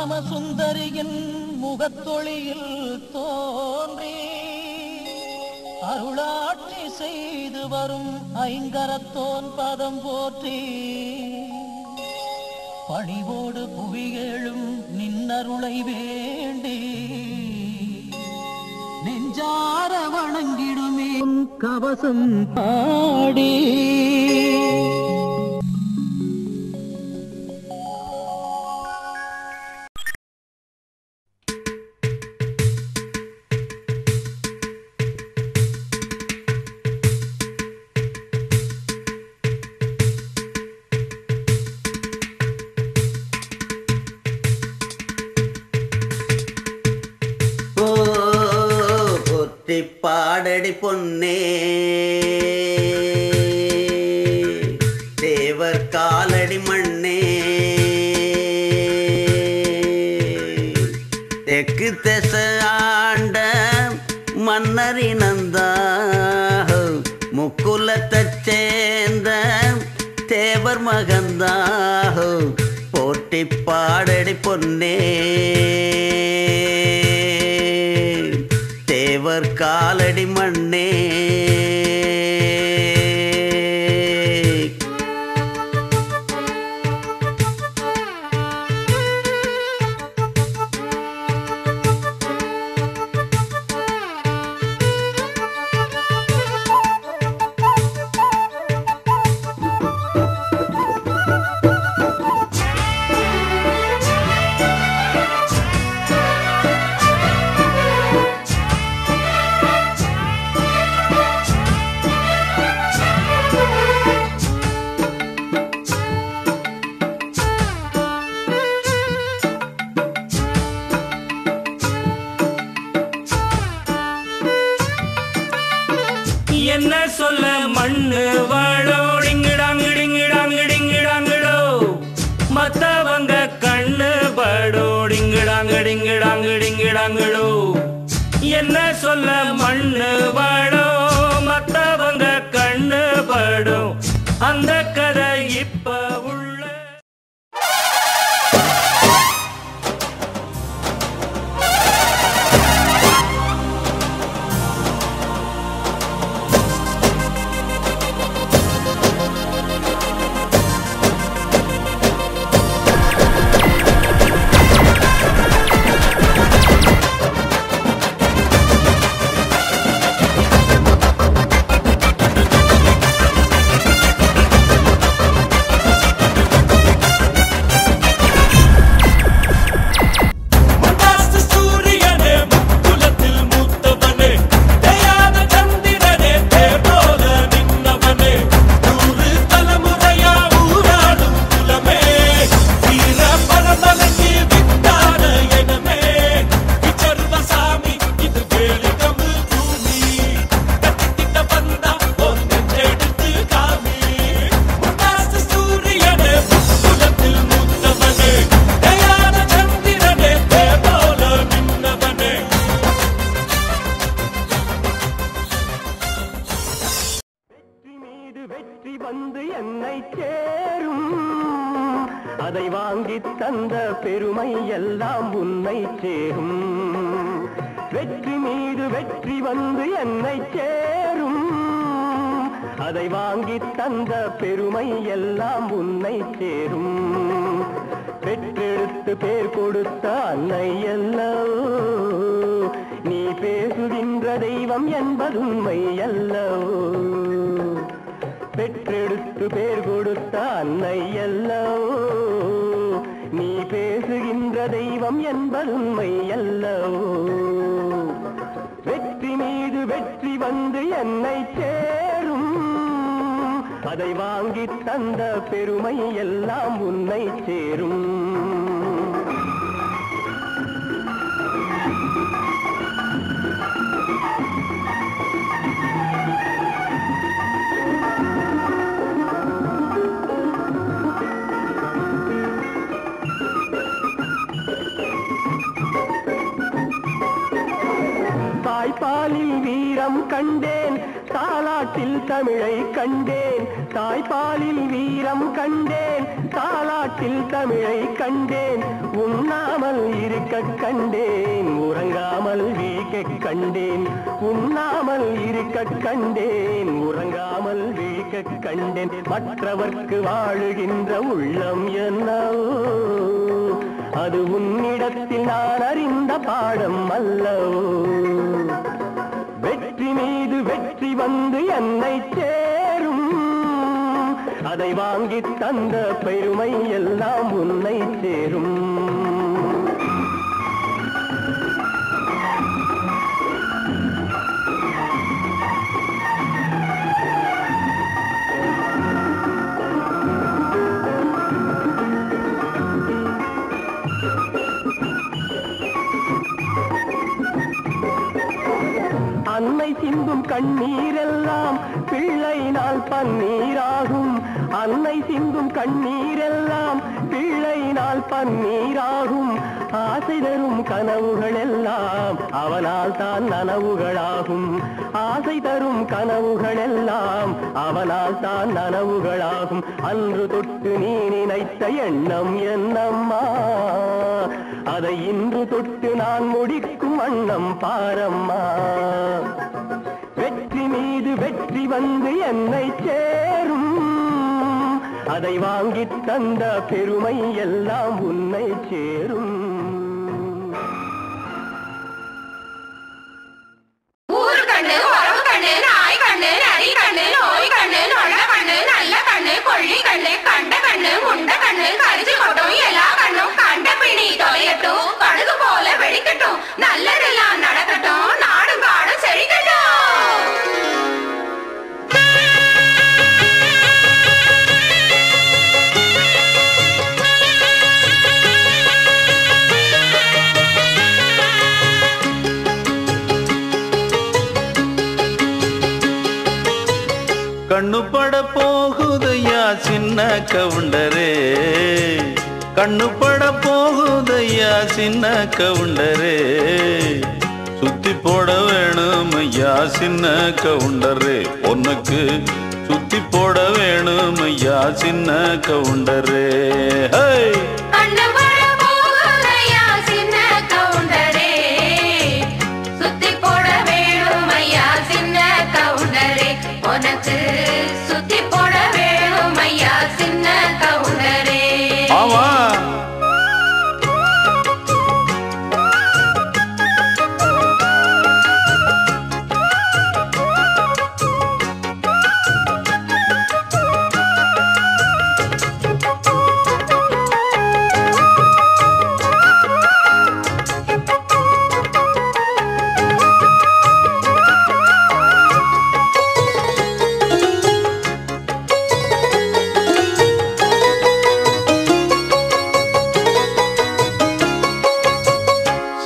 காமசுந்தரியின் முகத்தொளியில் தோன்றி அருளாட்சி செய்து வரும் ஐங்கரத்தோன் பதம் போற்றி பணிவோடு புவியேழும் நின்னருளை வேண்டி நெஞ்சார வணங்கிடுமே கவசம் பாடி பாடடி பொன்னே தேவர் காலடி மண்ணே தெற்கு திச ஆண்ட மன்னரினந்தா முக்குலத்தைச் சேர்ந்த தேவர் மகந்தா போட்டி பாடடி பொன்னே தேவர் காலடி மண்ணே என்ன சொல்ல மண்ணு வாழோ டிங்கிடாங்கிடிங்கிடாங்கிடிங்கிடாங்கிடோ மத்தவங்க கண்ணு படோ டிங்கிடாங்கிடிங்கிடாங்கிடிங்கிடாங்கிடோ என்ன சொல்ல மண்ணு வாழோ மத்தவங்க கண்ணு படோ அந்த கதை இப்ப உள்ள அதை வாங்கி தந்த பெருமை எல்லாம் உன்னை சேரும் வெற்றி மீது வெற்றி வந்து என்னை சேரும் அதை வாங்கி தந்த பெருமை எல்லாம் உன்னை சேரும் பெற்றெடுத்து பேர் கொடுத்த அன்னை அல்லவோ நீ பேசுகின்ற தெய்வம் என்பது உண்மை அல்லவோ பெற்றெடுத்து பேர் கொடுத்த அன்னை அல்லவோ நீ பேசுகின்ற தெய்வம் என்பது உண்மை அல்லவோ வெற்றி மீது வெற்றி வந்து என்னை சேரும் அதை வாங்கி தந்த பெருமை எல்லாம் உன்னை சேரும் தாய்ப்பாலில் வீரம் கண்டேன் தாலாட்டில் தமிழை கண்டேன் தாய்ப்பாலில் வீரம் கண்டேன் தாலாட்டில் தமிழை கண்டேன் உண்ணாமல் இருக்க கண்டேன், உறங்காமல் விழிக்க கண்டேன், உண்ணாமல் இருக்க கண்டேன், உறங்காமல் விழிக்க கண்டேன். மற்றவர்க்கு வாழுகின்ற உள்ளம் என்னவோ, அது உன்னிடத்தில் நான் அறிந்த பாடம் அல்லவோ. வெற்றி மீது வெற்றி வந்து என்னை சேரும், அதை வாங்கி தந்த பெருமை எல்லாம் உன்னை சேரும். அன்னை சிந்தும் கண்ணீரெல்லாம் பிள்ளையினால் பன்னீராகும், அன்னை சிந்தும் கண்ணீரெல்லாம் பிள்ளையினால் பன்னீராகும். ஆசை தரும் கனவுகள் எல்லாம் அவனால் தான் நனவுகளாகும், ஆசை தரும் கனவுகள் எல்லாம் அவனால் தான் நனவுகளாகும். அன்று தொட்டு நீ நினைத்த எண்ணம் என்னம்மா, அதை இன்று தொட்டு நான் முடிக்கும் வண்ணம் பாரம்மா. வெற்றி மீது வெற்றி வந்து என்னை சேரும், அதை வாங்கி தந்த பெருமை எல்லாம் உன்னை சேரும். ஊரு கண்ணு, உறவு கண்ணு, நாய் கண்ணு, நரி கண்ணு, நோய் கண்ணு, நொல்ல கண்ணு, நல்ல கண்ணு, கொள்ளி கண்ணு, கண்ட கண்ணு, முண்ட கண்ணு, கரிச்சு கொட்டும் எல்லா கண்ணும் கண்ட பிணி தொலையட்டும், கடுகு போல வெடிக்கட்டும், நல்லதெல்லாம் நடக்கட்டும், நாடும் காடும் செழிக்கட்டும். கண்ணு பட போகுதையா சின்ன கவுண்டரே, கண்ணு பட போகுதையா சின்ன கவுண்டரே, சுத்தி போட வேணும் ஐயா சின்ன கவுண்டரே, உனக்கு சுத்தி போட வேணும் ஐயா சின்ன கவுண்டரே. சுத்தி போட வேணும் ஐயா சின்ன கவுண்டரே. ஆமா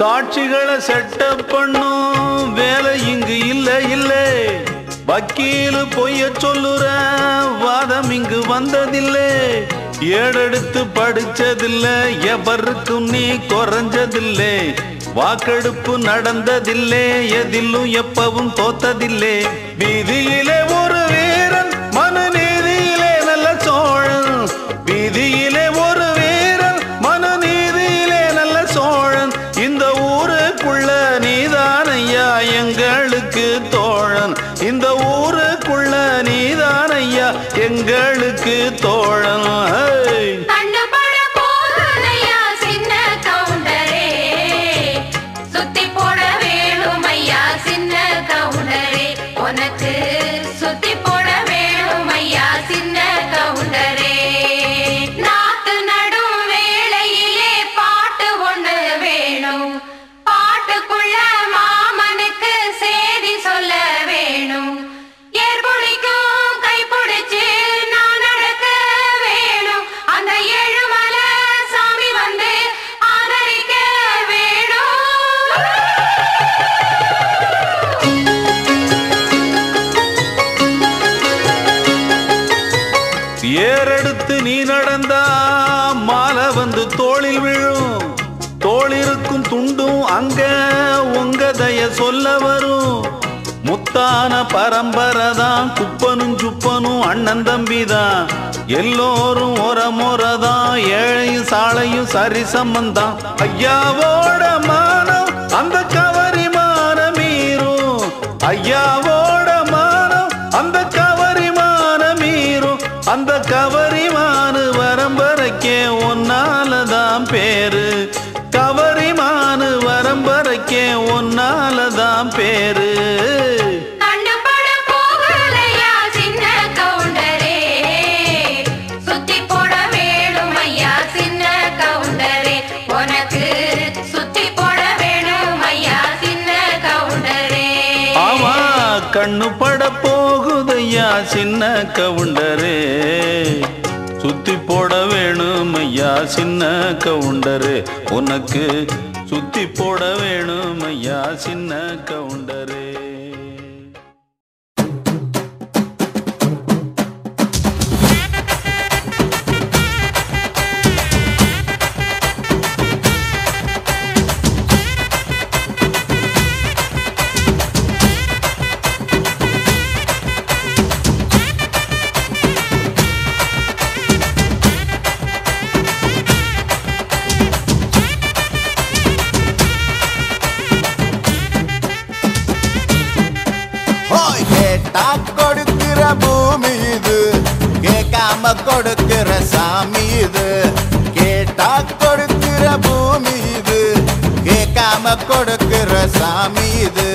சாட்சிகளை செட்டப் பண்ணும் வேலை இங்கு இல்ல இல்ல, வக்கீலு பொய்ய சொல்லுற வாதம் இங்கு வந்ததில்லை, ஏடெடுத்து படிச்சதில்லை, எவருக்கும் நீ குறைஞ்சதில்லை, வாக்கெடுப்பு நடந்ததில்லை, எதிலும் எப்பவும் தோத்ததில்லை. வீதியிலே ஒரு வீரன் மனு நீதியிலே நல்ல சோழன், வீதியிலே ஒரு வீரன் மனு நீதியிலே நல்ல சோழன், இந்த ஊருக்குள்ள நீதானையா எங்களுக்கு தோழன், இந்த ஊருக்குள்ள நீதானையா எங்களுக்கு தோழன். சுத்தி போட வேணும் ஐயா சின்ன கவுண்டரே, உனக்கு சுத்தி போட வேணும் ஐயா சின்ன கவுண்டரே. நாத்து நடும் வேளையிலே பாட்டு ஒண்ணு வேணும், பாட்டுக்குள்ள மாமனுக்கு செய்தி சொல்ல வேணும், ஏற்புடிக்கும் கைப்பிடிச்சு நான் நடக்க வேணும், அந்த ஏழுமலை சாமி வந்து ஆதரிக்க வேணும். ஏறெடுத்து நீ நடந்தா மாலை வந்து தோளில் விழும், தோளிருக்கும் துண்டும் அங்க உங்க தய சொல்ல வரும், முத்த குத்தான பரம்பரைதான், குப்பனும் சுப்பனும் அண்ணன் தம்பிதான், எல்லோரும் ஒரமுறைதான், ஏழையும் சாலையும் சரி சம்பந்தான். ஐயாவோட மானம் அந்த கவரி மானம் மீறும், ஐயாவோட மானம் அந்த கவரி மானம் மீறும், அந்த கவரி மானு வரம்பரைக்கே ஒன்னாலதான் பேரு, கவரி மானு வரம்பரைக்கே ஒன்னாலதான் பேரு. கண்ணு பட போகுதையா சின்ன கவுண்டரே, சுத்தி போட வேணும் ஐயா சின்ன கவுண்டரே, உனக்கு சுத்தி போட வேணும் ஐயா சின்ன கவுண்டரே. கொடுக்கிற பூமி இது, கேட்காம கொடுக்கிற சாமி இது, கேட்டா கொடுக்கிற பூமி இது, கேட்காம கொடுக்கிற சாமி இது.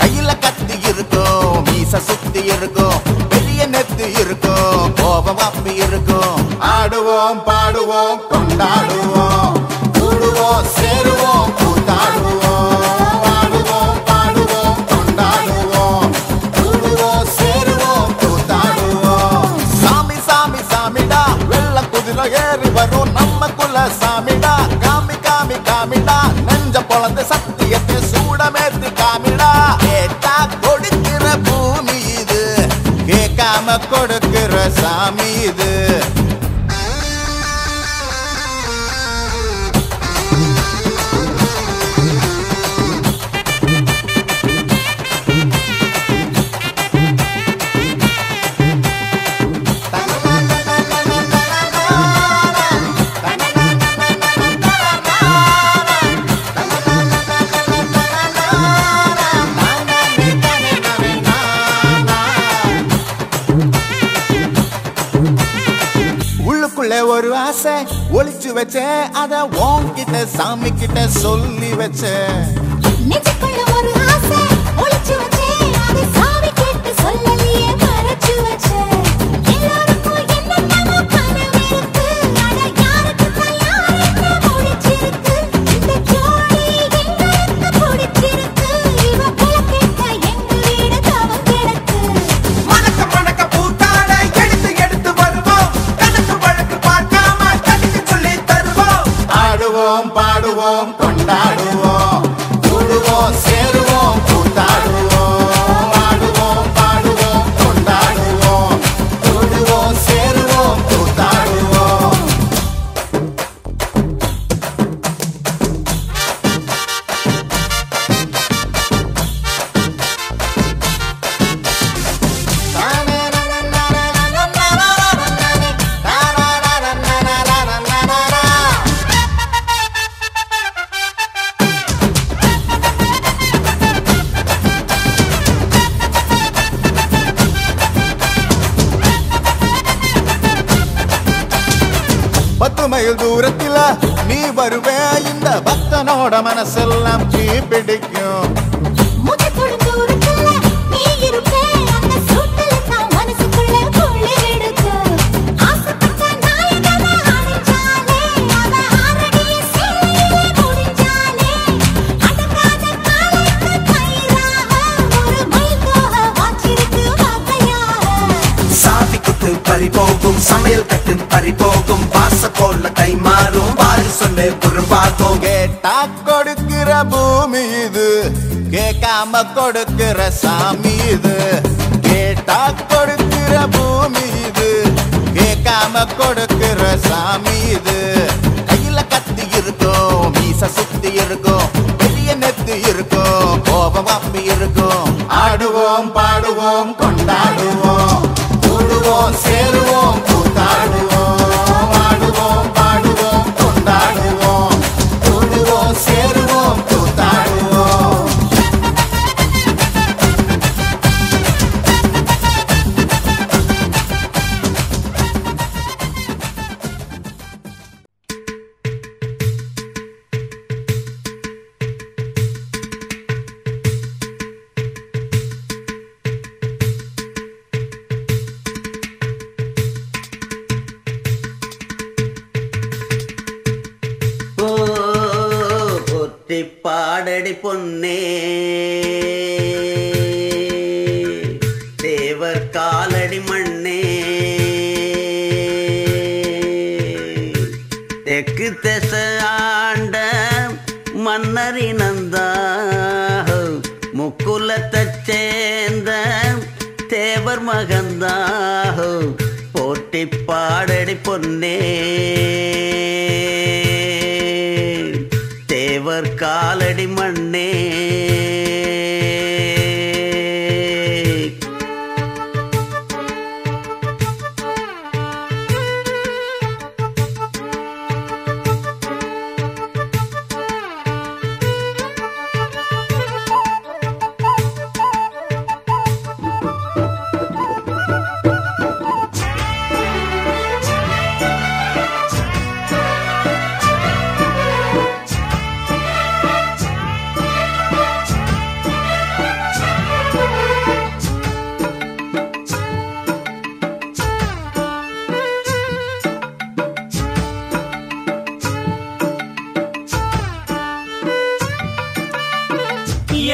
கையில கத்தி இருக்கும், மீச சுத்தி இருக்கும், பெரிய நெத்து இருக்கும், கோபம் அப்பி இருக்கும். ஆடுவோம் பாடுவோம் கொண்டாடுவோம், கூடுவோம் சேருவோம் கூத்தாடுவோம். ஏறி வரும் நம்ம குல சாமிடா, காமி காமி காமிடா, நெஞ்ச பொழந்து சத்தியத்தை சூடமேத்து காமிடா. கேட்டா கொடுக்கிற பூமி இது, கேட்காம கொடுக்கிற சாமி இது. ஒரு ஆசை ஒளிச்சு வச்சேன், அத உன்கிட்ட சாமி கிட்ட சொல்லி வச்சேன். நெஞ்சுக்குள்ள ஒரு ஆசை ஒளிச்சு வச்சேன், அத சாமி கிட்ட சொல்லலையே மறைச்சு வச்சேன். எல்லாருக்கும் என்னென்னமோ கனவு இருக்கு, அட யாருக்கு யாருக்கு பிடிச்சிருக்கு, இந்த ஜோடி எங்களுக்கு பிடிச்சிருக்கு, இவ போக்கிட்ட எங்க வீடு தவம் கிடக்கு. மணக்க மணக்க பூத்தாட எடுத்து எடுத்து வருவோம், கணக்கு வழக்கு பார்க்காம கடிக்கு சொல்லி தருவோம். ஆடுவோம் பாடுவோம் கொண்டாடுவோம், கூடுவோம் சேருவோம் கூத்தாடுவோம். ஆடுவோம் பாடுவோம் கொண்டாடுவோம், கூடுவோம் சேருவோம் கூத்தாடுவோம். மைல் தூரத்தில நீ வருவே, இந்த பக்தனோட மனசெல்லாம் தீ பிடிக்கும். பறிபோகும் சமையல் கட்டு பறிபோகும், வாச போல கை மாறும், வாரி சொல்லு பொறுப்பாகும். கேட்டா கொடுக்கிற பூமி இது, கேட்காம கொடுக்கிற சாமி இது. கேட்டா கொடுக்கிற பூமி இது, கேட்காம கொடுக்கிற சாமி இது. கையில கத்தி இருக்கும், மீச சுத்தி இருக்கும், பெரிய நெத்து இருக்கும், கோபம் அப்பி இருக்கும். ஆடுவோம் பாடுவோம் கொண்டாடுவோம் கூடுவோம் சேருவோம் கூத்தாடுவோம் ஆடுவோம் பாடுவோம் கொண்டாடுவோம் கூடுவோம் சேருவோம் கூத்தாடுவோம் பாடடி பொன்னே தேவர் காலடி மண்ணே தெற்கு திச ஆண்ட மன்னரினந்தா முக்குலத்தைச் சேர்ந்த தேவர் மகந்தா போட்டி பாடடி பொன்னே தேவர் காலடி மண்ணே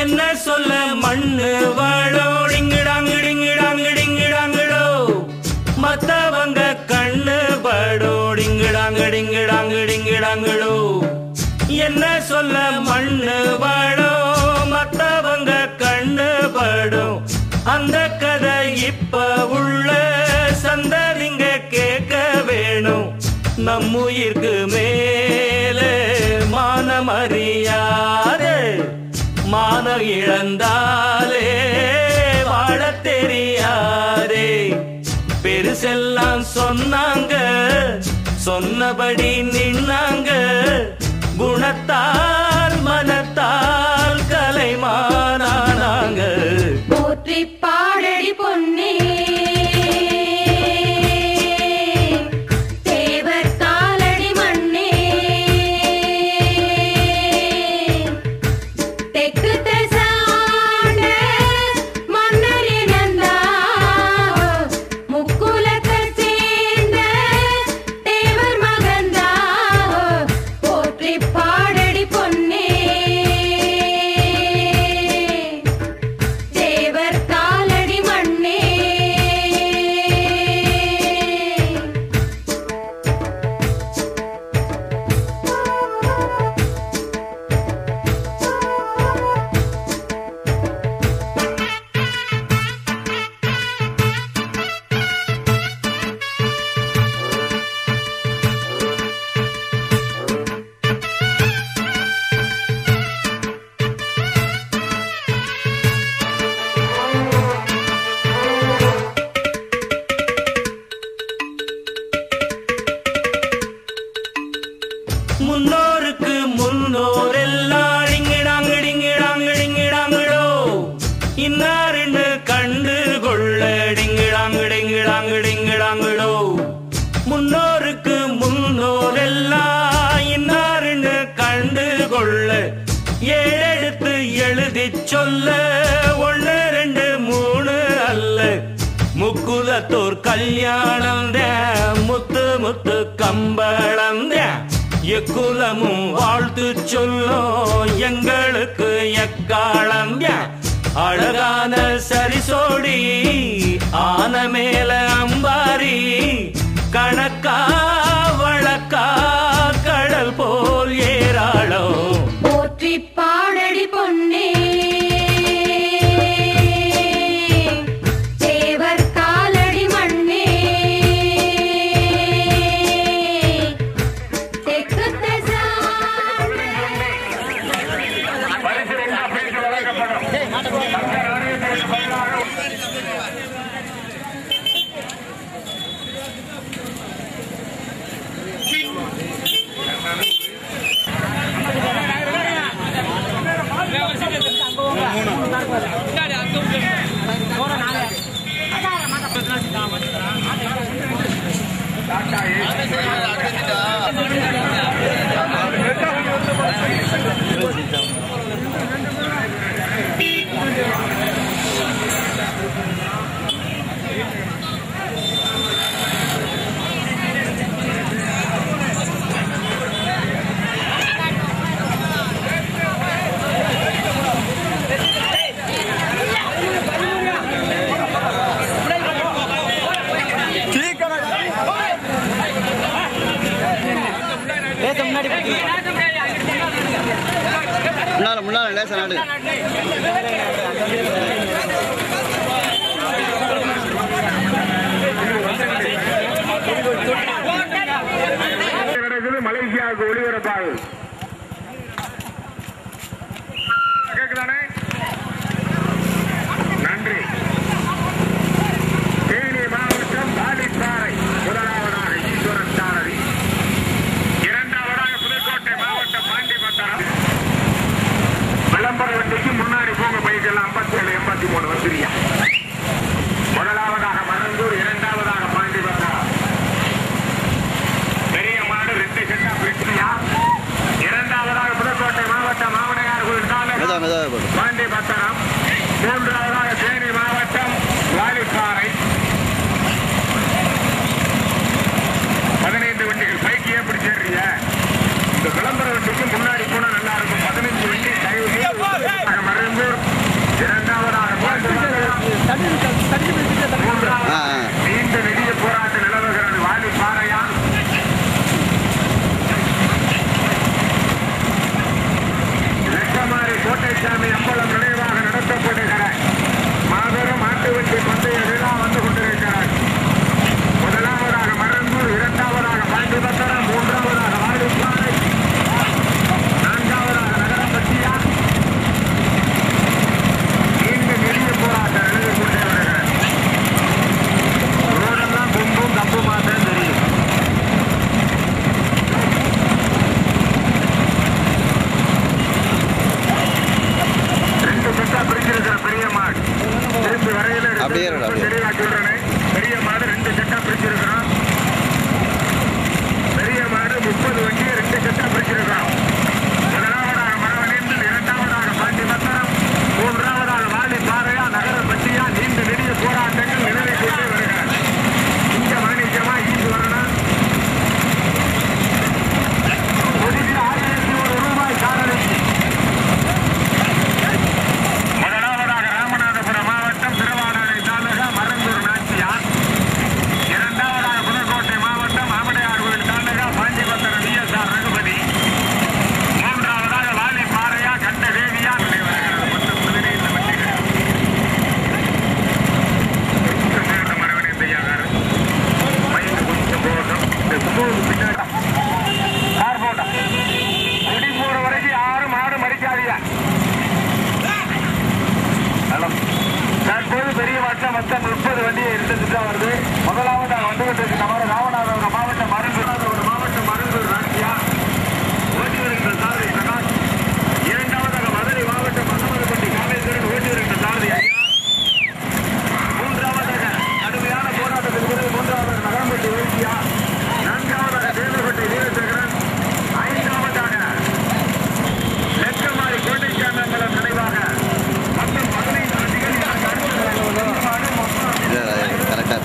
என்ன சொல்ல மண்ணு வாழோ டிங்கிடாங்கிடிங்கிடாங்கிடிங்கிடாங்கிடோ மத்தவங்க கண்ணு படோ டிங்கிடாங்கிடிங்கிடாங்கிடிங்கிடாங்கிடோ என்ன சொல்ல மண்ணு வாழோ மத்தவங்க கண்ணு படும் அந்த கதை இப்ப உள்ள சந்ததிங்க கேட்க வேணும் நம்முயிருக்கு மேலே மானமறியாதே மானம் இழந்தாலே வாழ தெரியாதே பெருசெல்லாம் சொன்னாங்க சொன்னபடி நின்னாங்க குணத்தால் மனத்தால் கலைமானாங்க போற்றி பாடடி பொன்னே தேவர் காலடி மண்ணே தெற்கு திசாண்ட மன்னரினந்தா முக்குலத்தைச் சேர்ந்த தேவர் மகந்தா போற்றி பாடடி பொன்னே தேவர் காலடி மண்ணே முன்னோருக்கு முன்னோரெல்லாம் டிங்கிடாங்கிடிங்கிடாங்கிடிங்கிடாங்கிடோ இன்னாருன்னு கண்டு கொள்ள டிங்கிடாங்கிடிங்கிடாங்கிடிங்கிடாங்கிடோ முன்னோருக்கு முன்னோரெல்லாம் இன்னாருன்னு கண்டு கொள்ள ஏழெழுத்து எழுதி சொல்ல 1 2 3 அல்ல முக்குலத்தோர் கல்யாணம் முத்து முத்து கம்பளம் எக்குலமும் வாழ்த்து சொல்லும் எங்களுக்கு எக்காலம் அழகான சரிசோடி ஆன மேல அம்பாரி கணக்கா வழக்கா கடல் போல் ஏராளம் போற்றி பாடடி பொன்னே தேவர் காலடி மண்ணே தெற்கு திசாண்ட முன்னால லேசா நாடு மலேசியாவுக்கு ஒளிபரப்பாகு கேக்குதானே? நன்றி. தேனி மாவட்டம் வாலிப்பாறை முதலாவதாக ஈஸ்வரன் சாரதி, இரண்டாவதாக புதுக்கோட்டை மாவட்டம் பாண்டிபத்திரம். விளம்பர வண்டிக்கு முன்னாடி போங்க பைக்கெல்லாம் 57 83 வந்துரியா. முதலாவதாக மணந்தூர், இரண்டாவதாக பாண்டிபத்திரம். பெரிய மாடு 2 செட்டா பிரிச்சியா. இரண்டாவதாக புதுக்கோட்டை மாவட்டம் மாவனையார் கோயில் பாண்டிபத்திரம். மூன்றாவதாக தேனி மாவட்டம் வாலிப்பாறை. 15 வண்டிகள் பைக்கு ஏன் பிடிச்சிடுறீங்க? இந்த விளம்பர வண்டிக்கு முன்னாடி போனா நல்லா இருக்கும். 15 வண்டி மருந்தூர், இரண்டாவதாக நீண்ட நெடிய போராட்டம் நிலவுகிறது வாலிப்பாறையா. லட்சமாரி கோட்டைசாமி அம்பலம் நினைவாக நடத்தப்படுகிற மாபெரும் மாட்டு வண்டி பந்தய விழா வந்து கொண்டிருக்கிறார். முதலாவதாக மருந்தூர், இரண்டாவதாக பாண்டிபத்திரம், மூன்றாவதாக வாலிப்பாறை, நான்காவதாக நகரப்பட்டியா. நீண்ட நெடிய போராட்டம் நிலவு கொண்டே வருகிறது. ரோடெல்லாம் கொம்பும் கம்புமாத்தான் தெரியும். பிரிச்சிருக்கிற பெரிய மாடு திரும்பி வரையில தெளிவா சொல்றேன். பெரிய மாடு 2 செட்டா பிரிச்சிருக்கிறோம். பெரிய மாடு 30 வண்டியை 2 செட்டா பிரிச்சிருக்கிறோம். முதலாவதாக மரவனேந்தில், இரண்டாவதாக பாண்டிபத்திரம், மூன்றாவதாக வாலிப்பாறையா, நகரப்பட்டியா. நீண்ட நெடிய போராட்டங்கள் நிலவை கொண்டே வருகிறது. இங்க வாணிஜமா ஈடு வரணும். ஒதுக்கி 1001 ரூபாய் சாரதிக்கு. முதலாவதாக ராமநாதபுரம் மாவட்டம் திருவாடானை தாலுகா மருந்தூர் நாச்சியார். இரண்டாவதாக புதுக்கோட்டை மாவட்டம் ஆமடையார் கோயில் தாலுகா பாண்டிபத்திரம் விஎஸ்ஆர் ரகுபதி. மூன்றாவதாக வாலிப்பாறையா கண்டதேவியா. மொத்தம் 15 வண்டிகள். மரவனைந்தையார் மைக்கு கொஞ்சம் போதும். பின்னாடி கார் போட்டா முடி போற வரைக்கும் யாரும் மாடு மறிக்காதீங்க. தற்போது பெரிய வட்டம் மொத்தம் 30 வண்டியை 2 திட்டம் வருது. முதலாவதாக வந்துவிட்டு நம்ம ராமநாதபுரம் மாவட்டம் மருந்தூர் ராசியா ஓட்டி வருகின்ற சாரதி பிரகாஷ். இரண்டாவதாக மதுரை மாவட்டம் மசமதுப்பட்டி காமேஸ்வரன் ஓட்டி வருகின்ற சாரதி ஐயா. மூன்றாவதாக கடுமையான போராட்டத்திற்கு பிறகு மூன்றாவதாக நகரம்பட்டி வைத்தியா. நான்காவதாக தேவகோட்டை வீரசேகரன். ஐந்தாவதாக லட்சமாரி கோட்டைசாமி அம்பலம் நினைவாக மொத்தம் 15 வண்டிகள். கரெக்டா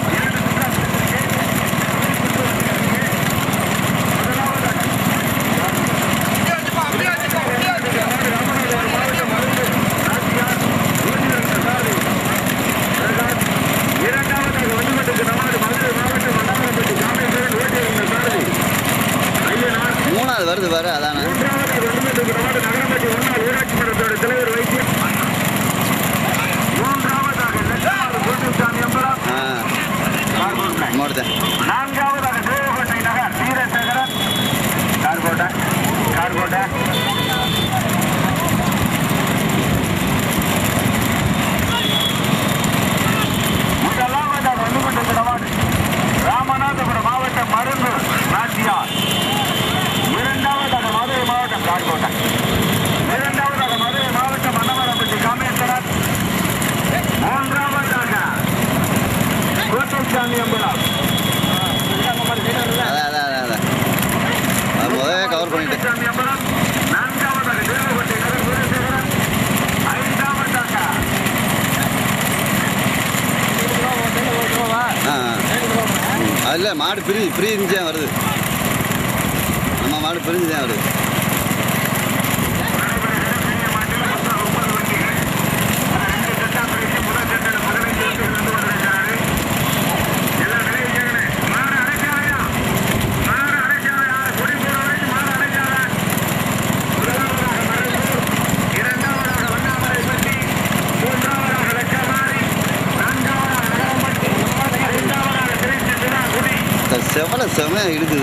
பிரிஞ்சு வருது. நம்ம மாடு பிரிஞ்சு தான் வருது. செவலை செமையா இருக்குது.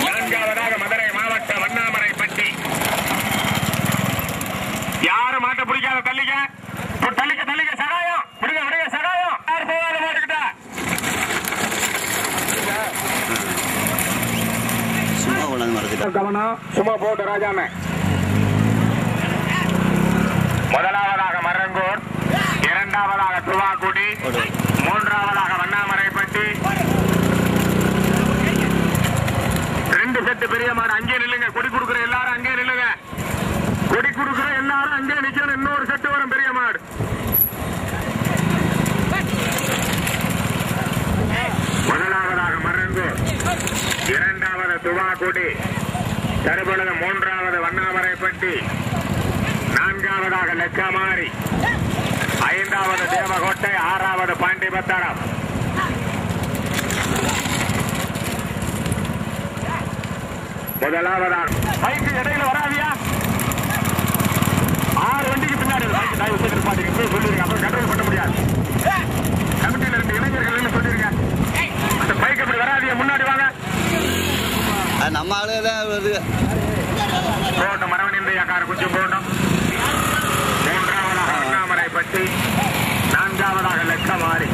நான்காவதாக மதுரை மாவட்ட வண்ணாமரைப்பட்டி. யாரும் மாட்ட பிடிக்காத தள்ளிக்க தள்ளிக்க தள்ளிக்க சகாயம் விடுங்க விடுங்க சகாயம். யார் போகாத மாட்டுக்கிட்டா சும்மா உணர்ந்து மறந்துட்டேன். கவனம் சும்மா போட்டு ராஜாமே. முதலாவதாக மரங்கூர், இரண்டாவதாக துவாக்குடி, மூன்றாவதாக வண்ணாமரைப்பட்டி. 2 செட்டு பெரிய மாடு. அங்கே நில்லுங்க. கொடி கொடுக்குற எல்லாரும் அங்கே நில்லுங்க. கொடி கொடுக்குற எல்லாரும் அங்கே நிக்கணும். இன்னொரு செட்டு வரும் பெரிய மாடு. முதலாவதாக மரங்கூர், இரண்டாவது துவாக்குடி, தருபொழுது மூன்றாவது வண்ணாமரைப்பட்டி, நான்காவதாக லெக்கமாரி, ஐந்தாவது தேவகோட்டை, ஆறாவது பாண்டிபத்தரம். முதலாவதாக பைக்கு இடையில வராதியா. 6 வண்டிக்கு பின்னாடி தயவு செய்து பாத்தீங்க சொல்லிருங்க. அப்புறம் கண்ட்ரோல் பண்ண முடியாது. கமிட்டியில 2 இளைஞர்கள் சொல்லிருங்க. அந்த பைக் அப்படி வராதியா. முன்னாடி வாங்க. நம்ம ஆளுதான் வருது. போட்டோம் மரவனிந்தையா கார் கொஞ்சம் போட்டோம். மூன்றாவதாக அண்ணாமரைப்பட்டி, நான்காவதாக லெக்கமாரி.